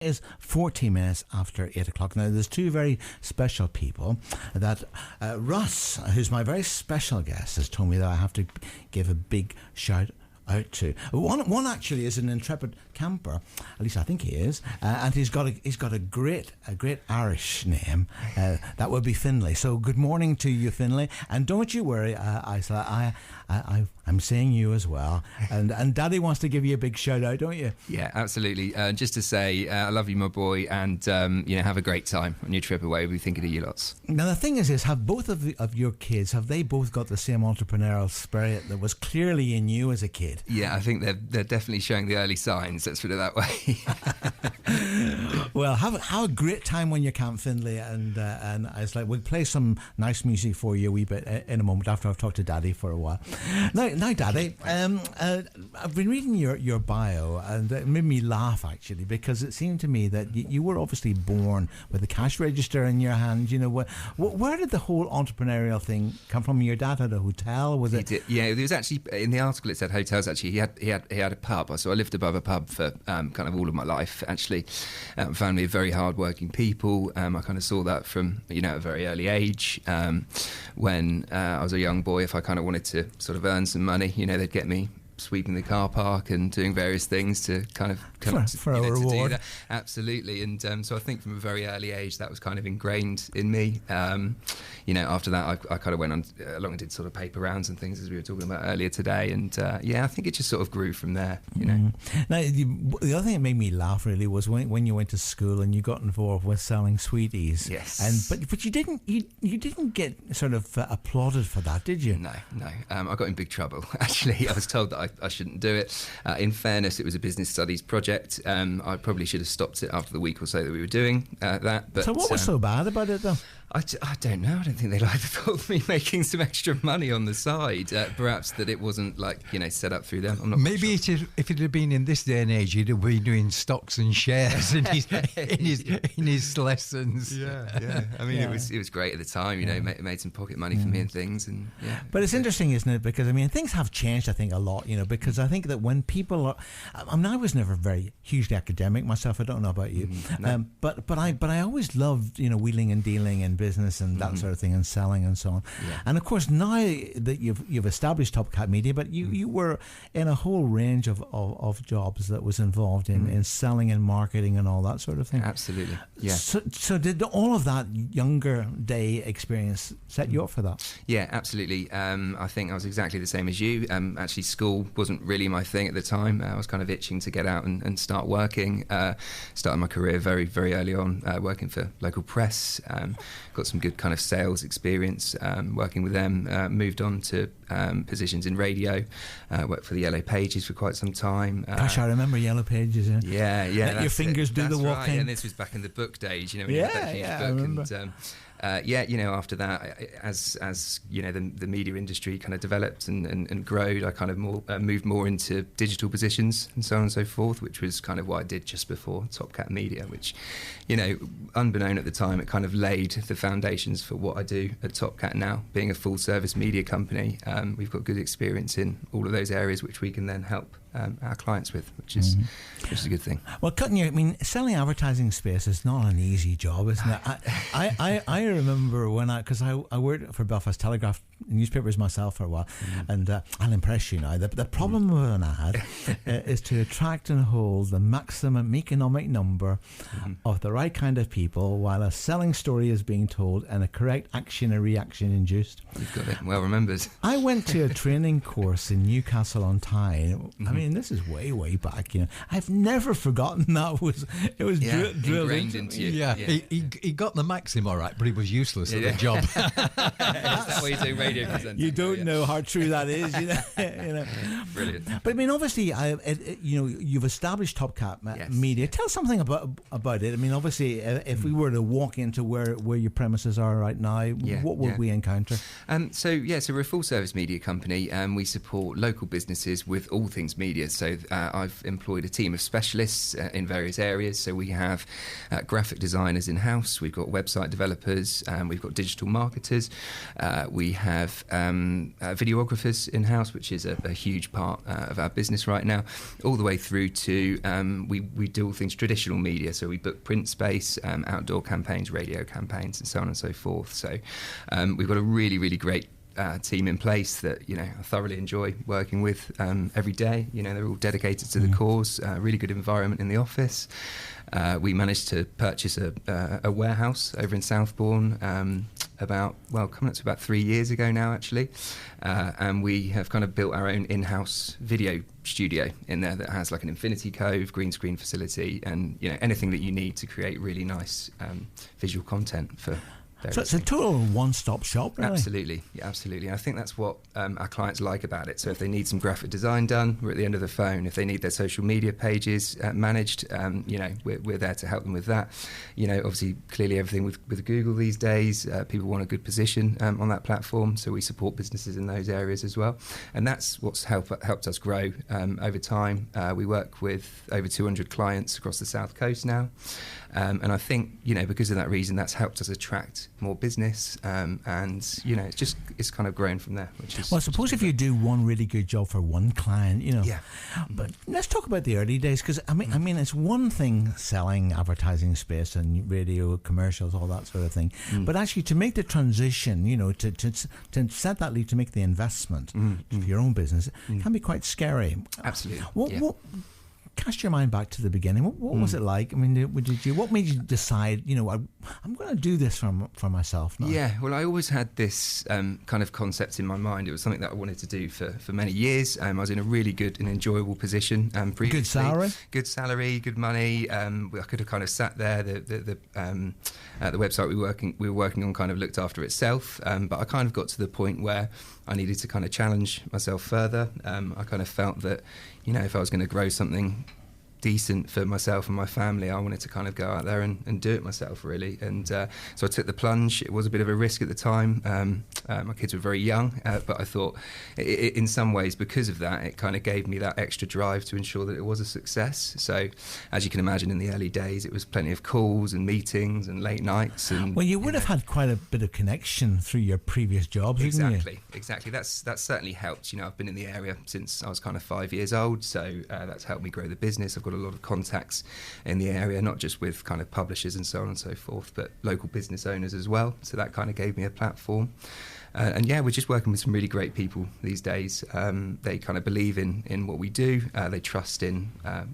Is 14 minutes after 8 o'clock. Now, there's two very special people that Russ, who's my very special guest, has told me that I have to give a big shout out to. One actually is an intrepid camper, at least I think he is, and he's got a great Irish name. That would be Finlay. So good morning to you, Finlay, and don't you worry, I'm saying you as well, and Daddy wants to give you a big shout out, don't you? Yeah, absolutely. Just to say, I love you, my boy, and have a great time on your trip away. We'll be thinking of you lots. Now the thing is have both of your kids, have they both got the same entrepreneurial spirit that was clearly in you as a kid? Yeah, I think they're definitely showing the early signs. Let's put it that way. Well, have a great time when you can, Finlay, and it's like we'll play some nice music for you a wee bit in a moment after I've talked to Daddy for a while. Now, Daddy, I've been reading your bio, and it made me laugh actually, because it seemed to me that you were obviously born with a cash register in your hand. You know, where did the whole entrepreneurial thing come from? Your dad had a hotel, was it? He did. Yeah, there was actually in the article it said hotels. Actually, he had a pub, so I lived above a pub for kind of all of my life. Actually, family of very hard-working people. I kind of saw that from a very early age. When I was a young boy, if I kind of wanted to sort of earn some money, they'd get me sweeping the car park and doing various things to kind of for a reward. To do that. Absolutely. And so I think from a very early age that was kind of ingrained in me. After that I kind of went on along and did sort of paper rounds and things, as we were talking about earlier today, and I think it just sort of grew from there. Now the other thing that made me laugh really was when you went to school and you got involved with selling sweeties. Yes. But you didn't get sort of applauded for that, did you? No. I got in big trouble actually. I was told that I shouldn't do it. In fairness, it was a business studies project. I probably should have stopped it after the week or so that we were doing that. But so what was so bad about it though? I don't know. I don't think they liked the thought of me making some extra money on the side. Perhaps that it wasn't set up through them. I'm not Maybe sure. if it had been in this day and age, you'd have been doing stocks and shares in his lessons. Yeah. I mean, it was great at the time. It made some pocket money for me and things. And but it's interesting, isn't it? Because things have changed. I think a lot. Because I think that when people are, I was never very hugely academic myself. I don't know about you, but I always loved wheeling and dealing and business and that sort of thing, and selling and so on. And of course, now that you've established Top Cat Media, but you were in a whole range of jobs that was involved in selling and marketing and all that sort of thing. Absolutely. Yeah. So did all of that younger day experience set you up for that? Yeah, absolutely. I think I was exactly the same as you. Actually, school wasn't really my thing at the time. I was kind of itching to get out and start working. Started my career very, very early on, working for local press. Got some good kind of sales experience working with them. Moved on to positions in radio. Worked for the Yellow Pages for quite some time. Gosh, I remember Yellow Pages. Yeah. Let your fingers do the walking. Right. And this was back in the book days. When you had that huge book. I remember. And, after that, as the media industry kind of developed and growed, I kind of moved more into digital positions and so on and so forth, which was kind of what I did just before Top Cat Media, which, unbeknown at the time, it kind of laid the foundations for what I do at Top Cat now. Being a full service media company, we've got good experience in all of those areas which we can then help our clients with, which is a good thing. Well, selling advertising space is not an easy job, isn't it? I remember because I worked for Belfast Telegraph newspapers myself for a while, and I'll impress you now. The problem with an ad is to attract and hold the maximum economic number of the right kind of people while a selling story is being told and a correct action and reaction induced. You've got it well remembered. I went to a training course in Newcastle on Tyne. This is way back. I've never forgotten that. It was drilled into you. Yeah. He got the maxim all right, but he was useless at the job. Is that why you do radio presenting? You don't know how true that is. Brilliant. But obviously, you've established Top Cat Media. Tell something about it. Obviously, if we were to walk into where your premises are right now, what would we encounter? So we're a full service media company. We support local businesses with all things media. media. So I've employed a team of specialists in various areas. So we have graphic designers in-house, we've got website developers, we've got digital marketers, we have videographers in-house, which is a huge part of our business right now, all the way through to we do all things traditional media. So we book print space, outdoor campaigns, radio campaigns, and so on and so forth. So we've got a really, really great team in place that, you know, I thoroughly enjoy working with every day. You know, they're all dedicated to the cause, really good environment in the office. We managed to purchase a warehouse over in Southbourne coming up to about 3 years ago now, actually. And we have kind of built our own in-house video studio in there that has like an infinity cove, green screen facility, and, you know, anything that you need to create really nice visual content for. So it's a total one-stop shop, really. Absolutely, yeah, absolutely. And I think that's what our clients like about it. So if they need some graphic design done, we're at the end of the phone. If they need their social media pages managed, you know, we're there to help them with that. You know, obviously, clearly everything with Google these days, people want a good position on that platform. So we support businesses in those areas as well. And that's what's helped us grow over time. We work with over 200 clients across the South Coast now. And I think, you know, because of that reason, that's helped us attract more business, and, you know, it's kind of grown from there. Which is, well, I suppose if you do one really good job for one client, you know. Yeah. But let's talk about the early days, because I mean, it's one thing selling advertising space and radio commercials, all that sort of thing, but actually to make the transition, you know, to set that leap, to make the investment for your own business, can be quite scary. Absolutely. What cast your mind back to the beginning. What was it like? I mean, what made you decide, you know, I'm going to do this for myself now? Yeah, well, I always had this kind of concept in my mind. It was something that I wanted to do for many years. I was in a really good and enjoyable position previously. Good salary? Good salary, good money. I could have kind of sat there. The website we were working on kind of looked after itself, but I kind of got to the point where I needed to kind of challenge myself further. I kind of felt that, you know, if I was going to grow something decent for myself and my family, I wanted to kind of go out there and do it myself, really. And so I took the plunge. It was a bit of a risk at the time. My kids were very young, but I thought in some ways, because of that, it kind of gave me that extra drive to ensure that it was a success. So as you can imagine, in the early days, it was plenty of calls and meetings and late nights. And, well, you would have had quite a bit of connection through your previous jobs, exactly. That's certainly helped. You know, I've been in the area since I was kind of 5 years old, so that's helped me grow the business. I've got a lot of contacts in the area, not just with kind of publishers and so on and so forth, but local business owners as well. So that kind of gave me a platform. And yeah, we're just working with some really great people these days. They kind of believe in what we do. They trust in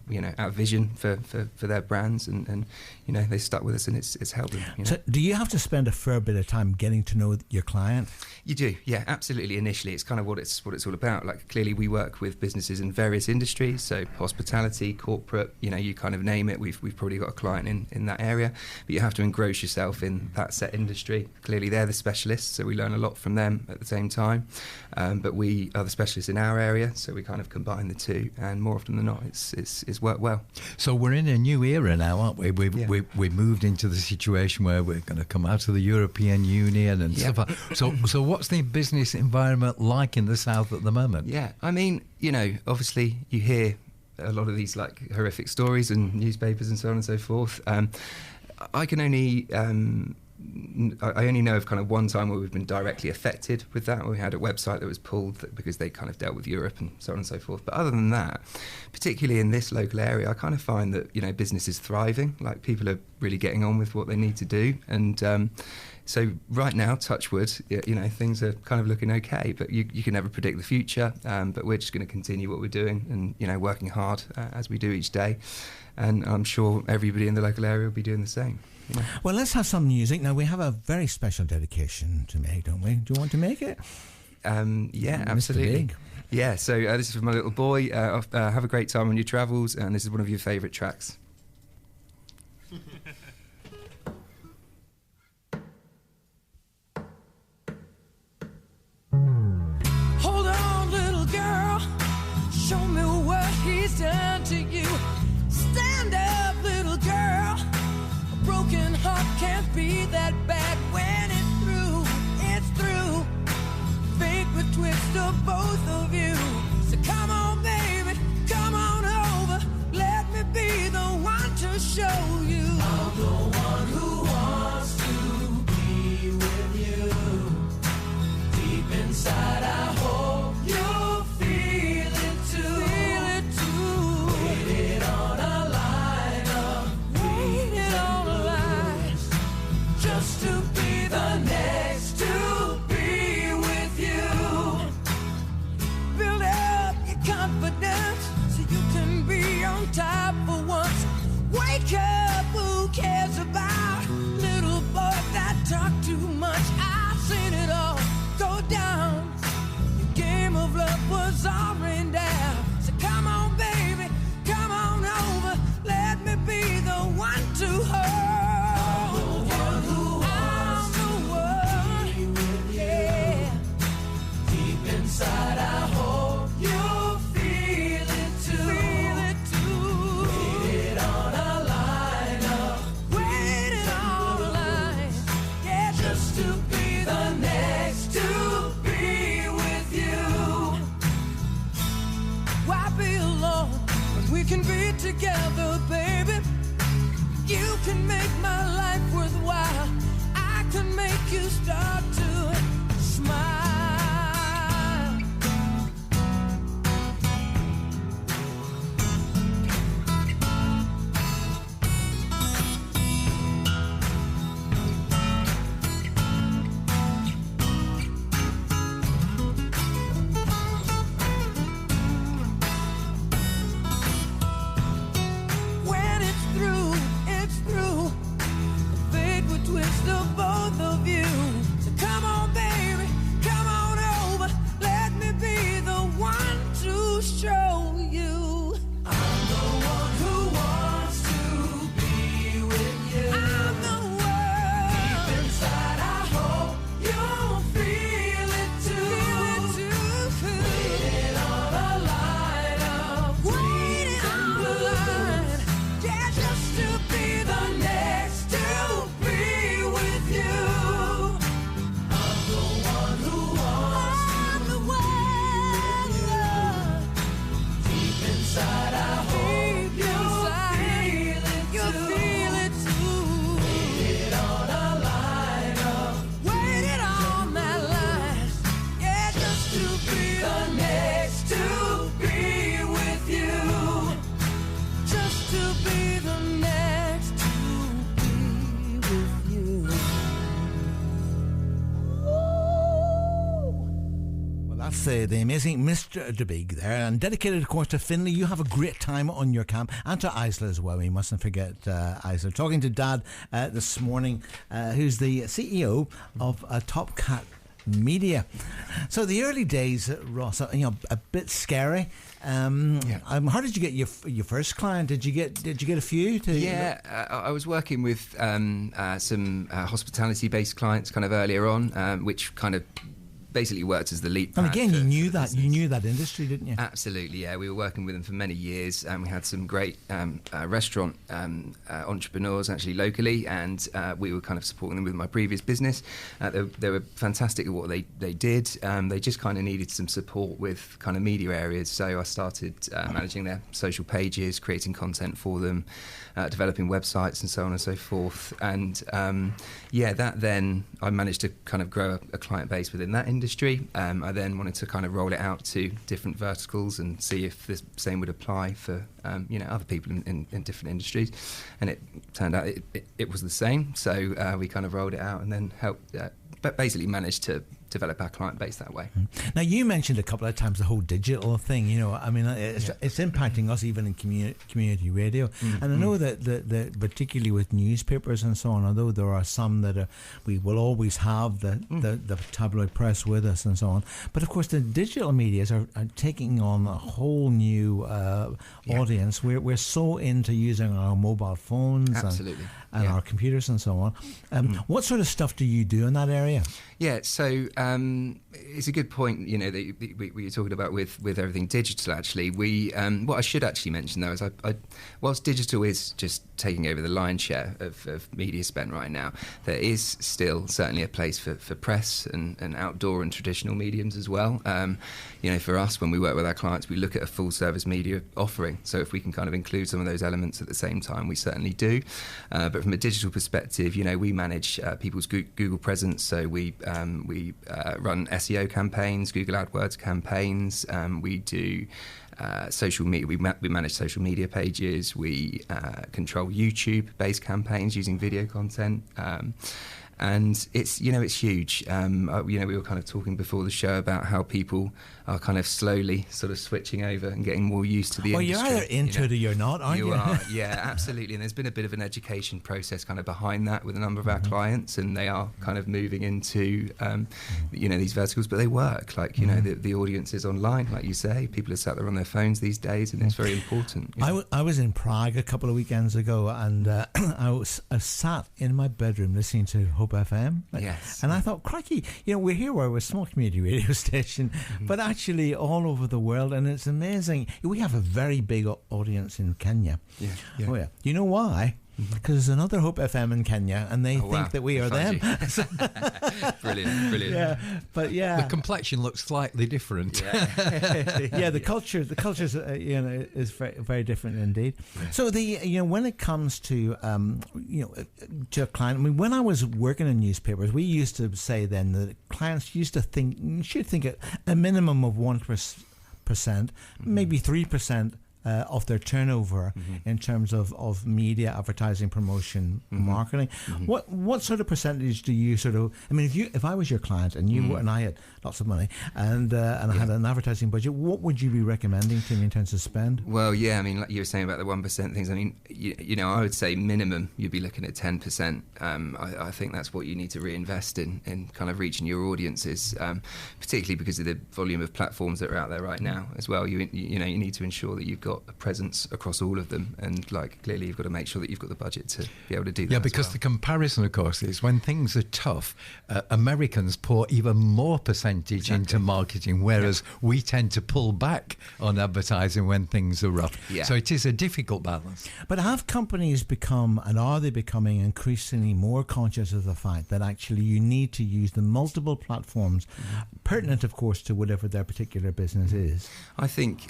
you know, our vision for their brands, and you know, they stuck with us, and it's helped them. You know? So do you have to spend a fair bit of time getting to know your client? You do, yeah, absolutely. Initially, it's kind of what it's all about. Like, clearly, we work with businesses in various industries, so hospitality, corporate, you know, you kind of name it. We've probably got a client in that area, but you have to engross yourself in that set industry. Clearly, they're the specialists, so we learn a lot from them at the same time. But we are the specialists in our area, so we kind of combine the two, and more often than not, it's worked well. So we're in a new era now, aren't we? We moved into the situation where we're going to come out of the European Union and stuff like that. So what's the business environment like in the South at the moment? Yeah, I mean, you know, obviously you hear a lot of these like horrific stories in newspapers and so on and so forth. I can only I only know of kind of one time where we've been directly affected with that. We had a website that was pulled because they kind of dealt with Europe and so on and so forth. But other than that, particularly in this local area, I kind of find that, you know, business is thriving. Like, people are really getting on with what they need to do. And so right now, touch wood, you know, things are kind of looking okay. But you can never predict the future. But we're just going to continue what we're doing and, you know, working hard as we do each day. And I'm sure everybody in the local area will be doing the same. Yeah. Well, let's have some music. Now, we have a very special dedication to make, don't we? Do you want to make it? Yeah, absolutely. Yeah, so this is for my little boy. Have a great time on your travels, and this is one of your favourite tracks. Hold on, little girl. Show me what he's done to you. Stand up, little girl. Broken heart can't be that bad when it's through. Fake the twist of both of you. So come on, baby, about little boy that talk too much. I've seen it all go down. Your game of love was all rained down. So come on, baby, come on over. Let me be the one to hold. Inside, I hope you feel it too. Feel it too. Waited on a line up. Waited on a line. Yeah, just to be the next to be with you. Why be alone when we can be together, baby? You can make my life worthwhile. I can make you start to smile. The amazing Mr. DeBig there, and dedicated of course to Finlay. You have a great time on your camp, and to Isla as well. We mustn't forget Isla. Talking to Dad this morning, who's the CEO of Top Cat Media. So the early days, Ross, a bit scary. How did you get your first client? Did you get a few? I was working with some hospitality-based clients kind of earlier on, which kind of basically worked as the lead. And again, you knew that industry, didn't you? Absolutely, yeah. We were working with them for many years, and we had some great restaurant entrepreneurs actually locally, and we were kind of supporting them with my previous business. They were fantastic at what they did. They just kind of needed some support with kind of media areas, so I started managing their social pages, creating content for them, developing websites and so on and so forth. And that then I managed to kind of grow a client base within that industry. I then wanted to kind of roll it out to different verticals and see if the same would apply for other people in different industries. And it turned out it was the same. So we kind of rolled it out and then helped, but basically managed to develop our client base that way. Now, you mentioned a couple of times the whole digital thing. It's impacting us even in community radio. And I know that particularly with newspapers and so on, although there are some that we will always have the tabloid press with us and so on, but of course the digital medias are taking on a whole new audience. We're so into using our mobile phones and our computers and so on. What sort of stuff do you do in that area? Yeah, so it's a good point, that we were talking about with everything digital. Actually, what I should actually mention though is, whilst digital is just taking over the lion's share of media spend right now, there is still certainly a place for press and outdoor and traditional mediums as well. For us, when we work with our clients, we look at a full service media offering. So if we can kind of include some of those elements at the same time, we certainly do. But from a digital perspective, we manage people's Google presence. So we run SEO campaigns, Google AdWords campaigns. We do social media. We manage social media pages. We control YouTube-based campaigns using video content. And it's huge. We were kind of talking before the show about how people are kind of slowly sort of switching over and getting more used to the industry. Well, you're either into it or you're not, aren't you? You are, yeah, absolutely. And there's been a bit of an education process kind of behind that with a number of our clients, and they are kind of moving into, these verticals, but they work. Like, the audience is online, like you say. People are sat there on their phones these days, and it's very important. I was in Prague a couple of weekends ago, and I sat in my bedroom listening to Hope FM. Yes. And I thought, crikey, we're here, we're a small community radio station, but actually all over the world, and it's amazing. We have a very big audience in Kenya. Yeah. Oh, yeah. Do you know why? Because there's another Hope FM in Kenya, and they think that we are them. Brilliant. Yeah, but yeah, the complexion looks slightly different. Yeah, the culture is very, very different indeed. So when it comes to to a client, I mean, when I was working in newspapers, we used to say then that clients used to should think a minimum of 1%, maybe 3%. Of their turnover in terms of media, advertising, promotion, marketing. What sort of percentage do you sort of? I mean, if I was your client and you and I had lots of money and I had an advertising budget, what would you be recommending to me in terms of spend? Well, yeah, I mean, like you were saying about the 1% things. I mean, I would say minimum you'd be looking at 10%. I think that's what you need to reinvest in kind of reaching your audiences, particularly because of the volume of platforms that are out there right now as well. You need to ensure that you've got a presence across all of them, and clearly you've got to make sure that you've got the budget to be able to do that. Yeah, because the comparison, of course, is when things are tough, Americans pour even more percentage into marketing, whereas we tend to pull back on advertising when things are rough. Yeah. So it is a difficult balance. But have companies become, and are they becoming increasingly more conscious of the fact that actually you need to use the multiple platforms, pertinent, of course, to whatever their particular business is? I think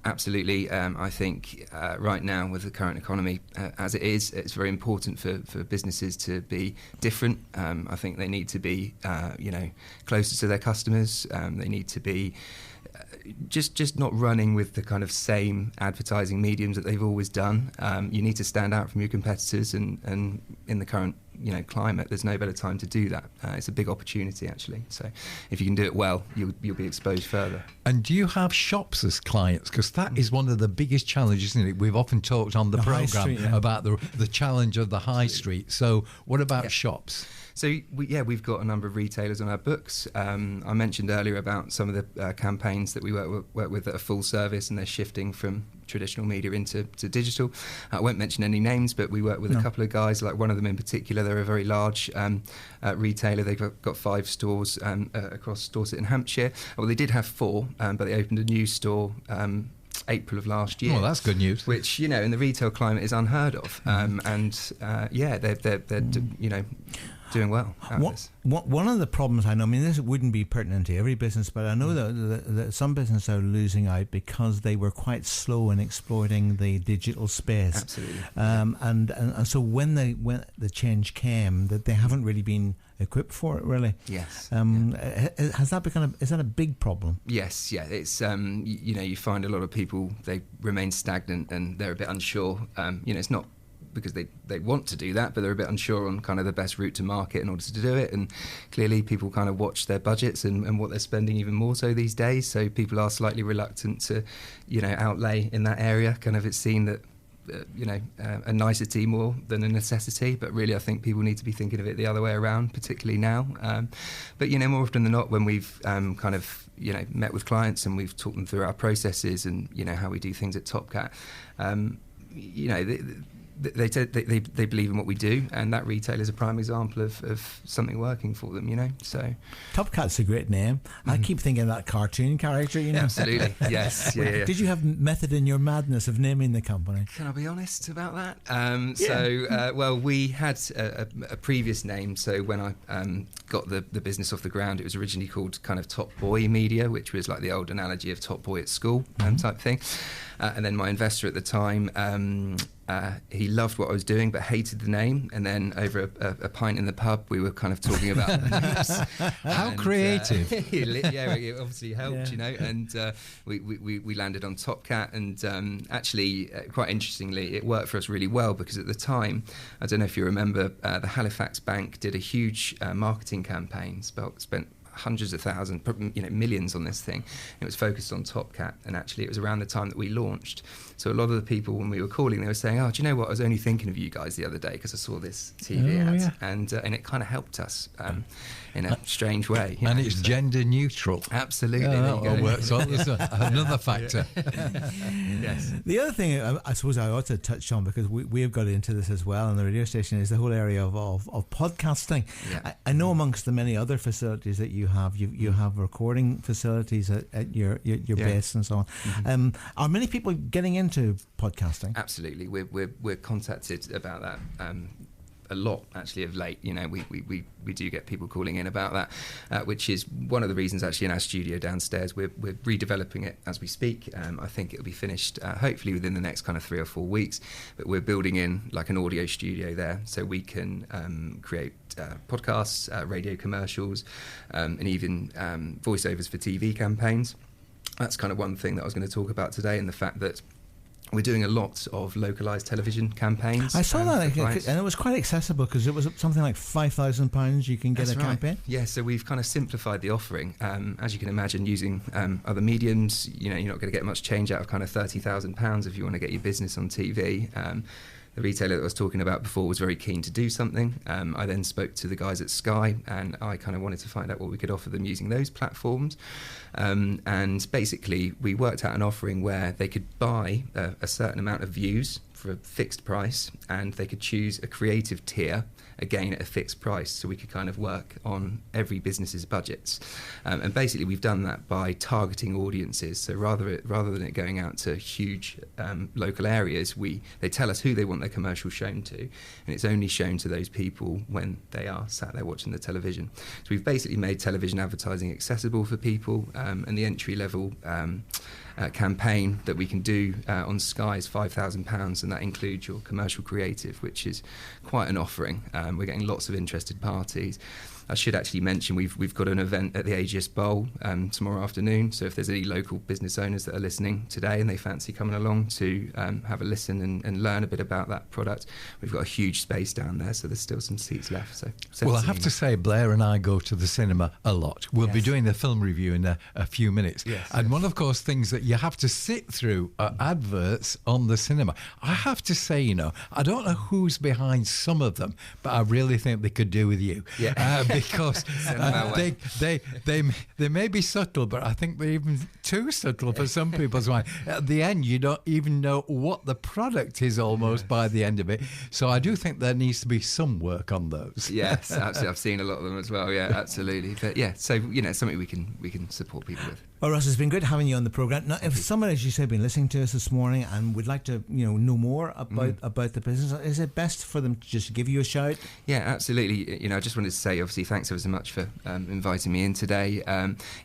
absolutely. I think right now with the current economy as it is, it's very important for businesses to be different. I think they need to be closer to their customers. They need to be just not running with the kind of same advertising mediums that they've always done. You need to stand out from your competitors, and in the current climate, there's no better time to do that. It's a big opportunity, actually. So if you can do it well, you'll be exposed further. And do you have shops as clients? Because that is one of the biggest challenges, isn't it? We've often talked on the programme about the challenge of the high street. So what about shops? So we've got a number of retailers on our books. I mentioned earlier about some of the campaigns that we work with that are full service, and they're shifting from traditional media into digital. I won't mention any names, but we work with a couple of guys, like one of them in particular. They're a very large retailer. They've got 5 stores across Dorset and Hampshire. Well, they did have 4, but they opened a new store April of last year. Well, that's good news. Which, in the retail climate is unheard of. They're doing well. One of the problems I know, I mean, this wouldn't be pertinent to every business, but I know that some businesses are losing out because they were quite slow in exploiting the digital space. Absolutely. And so when the change came, that they haven't really been equipped for it, really. Yes. Has that become is that a big problem? Yes. Yeah. It's you find a lot of people, they remain stagnant and they're a bit unsure. It's not because they want to do that, but they're a bit unsure on kind of the best route to market in order to do it. And clearly people kind of watch their budgets and what they're spending even more so these days. So people are slightly reluctant to, outlay in that area. Kind of it's seen that, a nicety more than a necessity. But really I think people need to be thinking of it the other way around, particularly now. But more often than not, when we've kind of, met with clients and we've talked them through our processes and, how we do things at Topcat, they believe in what we do, and that retailer is a prime example of something working for them, so Topcat's a great name. I keep thinking of that cartoon character, Absolutely. Yes. Yeah. Did you have method in your madness of naming the company? Can I be honest about that? Well, we had a previous name. So when I got the business off the ground, it was originally called kind of Top Boy Media, which was like the old analogy of Top Boy at school type thing. And then my investor at the time, he loved what I was doing but hated the name. And then over a pint in the pub, we were kind of talking about how creative. Yeah, it obviously helped, you know. And we landed on Top Cat, and actually, quite interestingly, it worked for us really well because at the time, I don't know if you remember, the Halifax Bank did a huge marketing campaign, spent hundreds of thousands, millions on this thing. It was focused on Top Cat, and actually it was around the time that we launched. So a lot of the people, when we were calling, they were saying, "Oh, do you know what? I was only thinking of you guys the other day because I saw this TV ad," yeah. and it kind of helped us in a strange way. And it's gender neutral. Absolutely. There you go. So there's another factor. Yes. The other thing I suppose I ought to touch on, because we have got into this as well on the radio station, is the whole area of podcasting. Yeah. I know amongst the many other facilities that you have recording facilities at your base and so on. Mm-hmm. Are many people getting into podcasting? Absolutely. We're contacted about that a lot actually of late. You know, we do get people calling in about that, which is one of the reasons actually in our studio downstairs. We're redeveloping it as we speak. I think it'll be finished hopefully within the next kind of 3 or 4 weeks, but we're building in like an audio studio there so we can create podcasts, radio commercials, and even voiceovers for TV campaigns. That's kind of one thing that I was going to talk about today, and the fact that we're doing a lot of localised television campaigns. I saw that, and it was quite accessible because it was something like £5,000 you can get. That's a campaign. Yeah, so we've kind of simplified the offering. As you can imagine, using other mediums, you know, you're not going to get much change out of kind of £30,000 if you want to get your business on TV. The retailer that I was talking about before was very keen to do something. I then spoke to the guys at Sky, and I kind of wanted to find out what we could offer them using those platforms. And basically, we worked out an offering where they could buy a certain amount of views for a fixed price, and they could choose a creative tier, again at a fixed price, so we could kind of work on every business's budgets. And basically we've done that by targeting audiences. So rather than it going out to huge local areas, they tell us who they want their commercial shown to, and it's only shown to those people when they are sat there watching the television. So we've basically made television advertising accessible for people, and the entry level campaign that we can do on Sky is £5,000, and that includes your commercial creative, which is quite an offering. We're getting lots of interested parties. I should actually mention we've got an event at the AGS Bowl tomorrow afternoon, so if there's any local business owners that are listening today and they fancy coming along to have a listen and learn a bit about that product, we've got a huge space down there, so there's still some seats left. So well, I have to say, Blair and I go to the cinema a lot. We'll be doing the film review in a few minutes. And one of course things that you have to sit through are adverts on the cinema. I have to say, you know, I don't know who's behind some of them, but I really think they could do with you. Because they may be subtle, but I think they're even too subtle for some people's mind. At the end, you don't even know what the product is almost by the end of it. So I do think there needs to be some work on those. Yes, absolutely. I've seen a lot of them as well. Yeah, absolutely. But yeah, so you know, it's something we can support people with. Well, Ross, it's been good having you on the programme. Now, if someone, as you say, been listening to us this morning and would like to, you know more about the business, is it best for them to just give you a shout? Yeah, absolutely. You know, I just wanted to say, obviously, thanks ever so much for inviting me in today.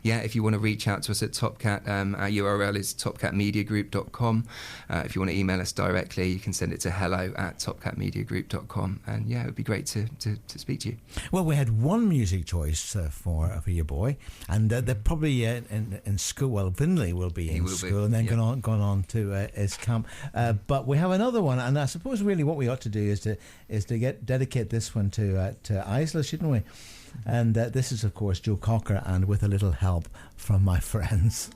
If you want to reach out to us at Top Cat, our URL is topcatmediagroup.com. If you want to email us directly, you can send it to hello@topcatmediagroup.com. And yeah, it would be great to speak to you. Well, we had one music choice for your boy, and they're probably in school. Well, Vinley will be in school, and then gone on to his camp. But we have another one, and I suppose really what we ought to do is to dedicate this one to Isla, shouldn't we? And this is, of course, Joe Cocker, and With a Little Help from My Friends.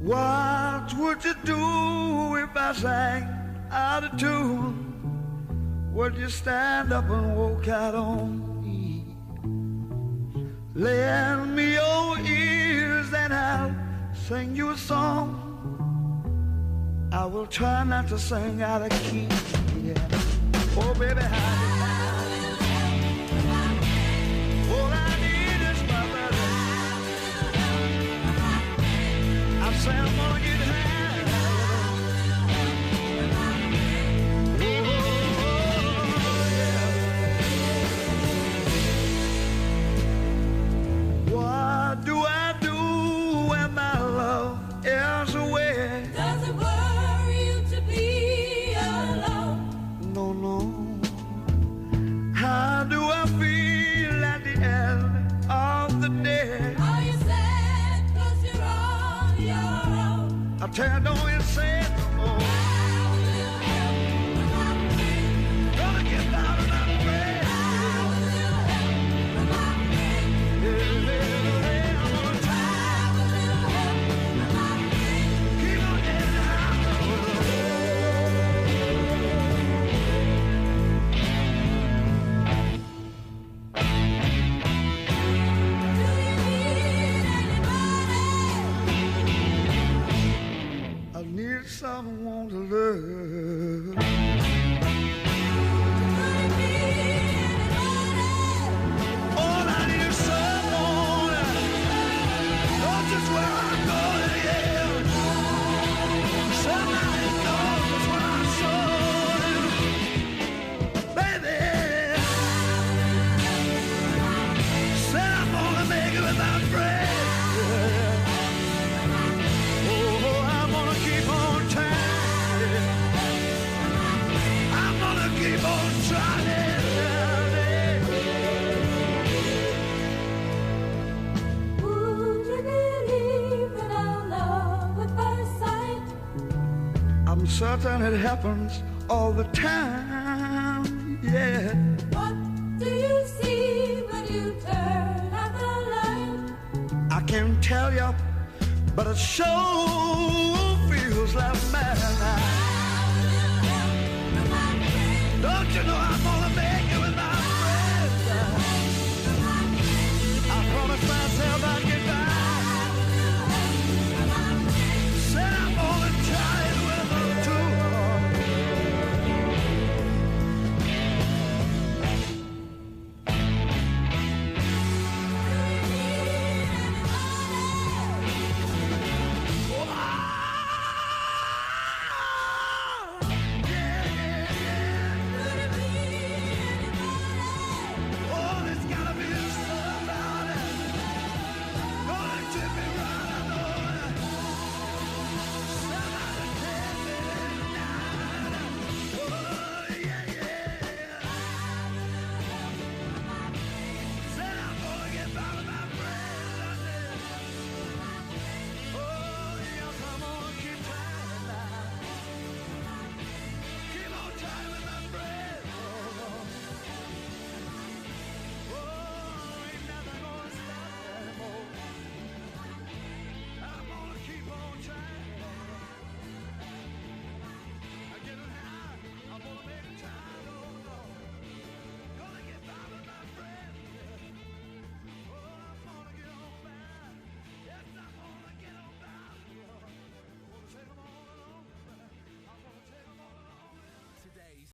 What would you do if I sang out of tune, would you stand up and walk out on me? Lend me your ears and I'll sing you a song. I will try not to sing out of key. Yeah. Oh, baby, all I need is my brother. I say I'm gonna get high. What do I do when my love is away? Does it worry you to be alone? No, no. How do I feel at the end of the day? Are you sad 'cause you're on your own? I tell you, don't you say it no more. Gonna get down and I'm ready. Someone to love. All I need is someone. Know just where I'm going, yeah. Somebody knows just where I'm going, baby. Said I'm gonna make it with my friend. Keep on trying. Would you believe in our love at first sight? I'm certain it happens all the time, yeah. What do you see when you turn out the light? I can't tell you, but it sure feels like madness. Don't you know I'm